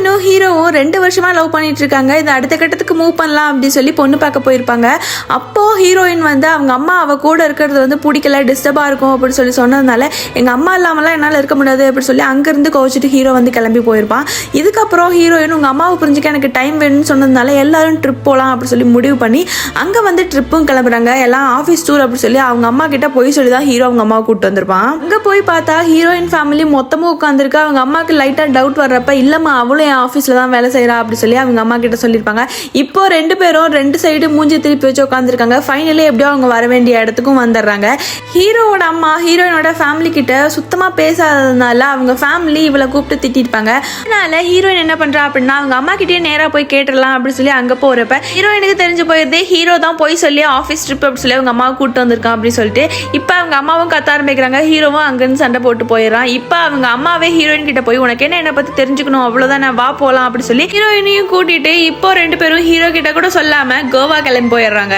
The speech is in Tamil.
ஹீரோயினும் ஹீரோவும் 2 வருஷமா லவ் பண்ணிட்டு இருக்காங்க. இது அடுத்த கட்டத்துக்கு மூவ் பண்ணலாம் அப்படின்னு சொல்லி பொண்ணு பார்க்க போயிருப்பாங்க. அப்போ ஹீரோயின் வந்து அவங்க அம்மா அவ கூட இருக்கிறது வந்து பிடிக்கல, டிஸ்டர்பா இருக்கும் அப்படின்னு சொல்லி சொன்னதுனால எங்க அம்மா இல்லாமலாம் என்னால் இருக்க முடியாது அப்படின்னு சொல்லி அங்கிருந்து கோச்சிட்டு ஹீரோ வந்து கிளம்பி போயிருப்பான். இதுக்கப்புறம் ஹீரோயின் உங்க அம்மாவை புரிஞ்சுக்க எனக்கு டைம் வேணும்னு சொன்னதுனால எல்லாரும் ட்ரிப் போகலாம் அப்படின்னு சொல்லி முடிவு பண்ணி அங்கே வந்து ட்ரிப்பும் கிளம்புறாங்க. எல்லாம் ஆஃபீஸ் டூர் அப்படின்னு சொல்லி அவங்க அம்மா கிட்ட போய் சொல்லி தான் ஹீரோ அவங்க அம்மாவை கூப்பிட்டு வந்திருப்பான். அங்கே போய் பார்த்தா ஹீரோயின் ஃபேமிலி மொத்தமும் உட்காந்துருக்கா. அவங்க அம்மாவுக்கு லைட்டாக டவுட் வர்றப்ப இல்லம்மா அவளும் என் ஆஃபீஸில் தான் வேலை செய்கிறா அப்படி சொல்லி அவங்க அம்மா கிட்ட சொல்லியிருப்பாங்க. இப்போ 2 பேரும் 2 சைடு மூஞ்சி திருப்பி வச்சு உட்காந்துருக்காங்க. ஃபைனலி எப்படியோ அவங்க வர வேண்டிய இடத்துக்கும் வந்துடுறாங்க. ஹீரோவோட அம்மா ஹீரோயினோட ஃபேமிலி கிட்ட சுத்தமாக பேசாததுனால அவங்க ஃபேமிலி இவளை கூப்பிட்டு திட்டிருப்பாங்க. அதனால ஹீரோயின் என்ன பண்ணுறா அப்படின்னா அவங்க அம்மா கிட்டே நேராக போய் கேட்டுடலாம் அப்படின்னு சொல்லி அங்கே போகிறப்ப ஹீரோயினுக்கு தெரிஞ்சு போயிருந்தே ஹீரோ தான் போய் சொல்லி ஆஃபீஸ் ட்ரிப் அப்படி சொல்லி அவங்க அம்மாவை கூப்பிட்டு வந்திருக்கான் அப்படின்னு சொல்லிட்டு இப்போ அவங்க அம்மாவும் கத்த ஆரம்பிக்கிறாங்க. ஹீரோவும் அங்கேருந்து சண்டை போட்டு போயிடறான். இப்போ அவங்க அம்மாவே ஹீரோயின் கிட்ட போய் உனக்கு என்ன பற்றி தெரிஞ்சுக்கணும் அவ்வளோதான் நான் வா போகலாம் அப்படி சொல்லி ஹீரோயினையும் கூட்டிட்டு இப்போ 2 பேரும் ஹீரோ கிட்ட கூட சொல்லாமல் கோவா கிளம்பி போயிடுறாங்க.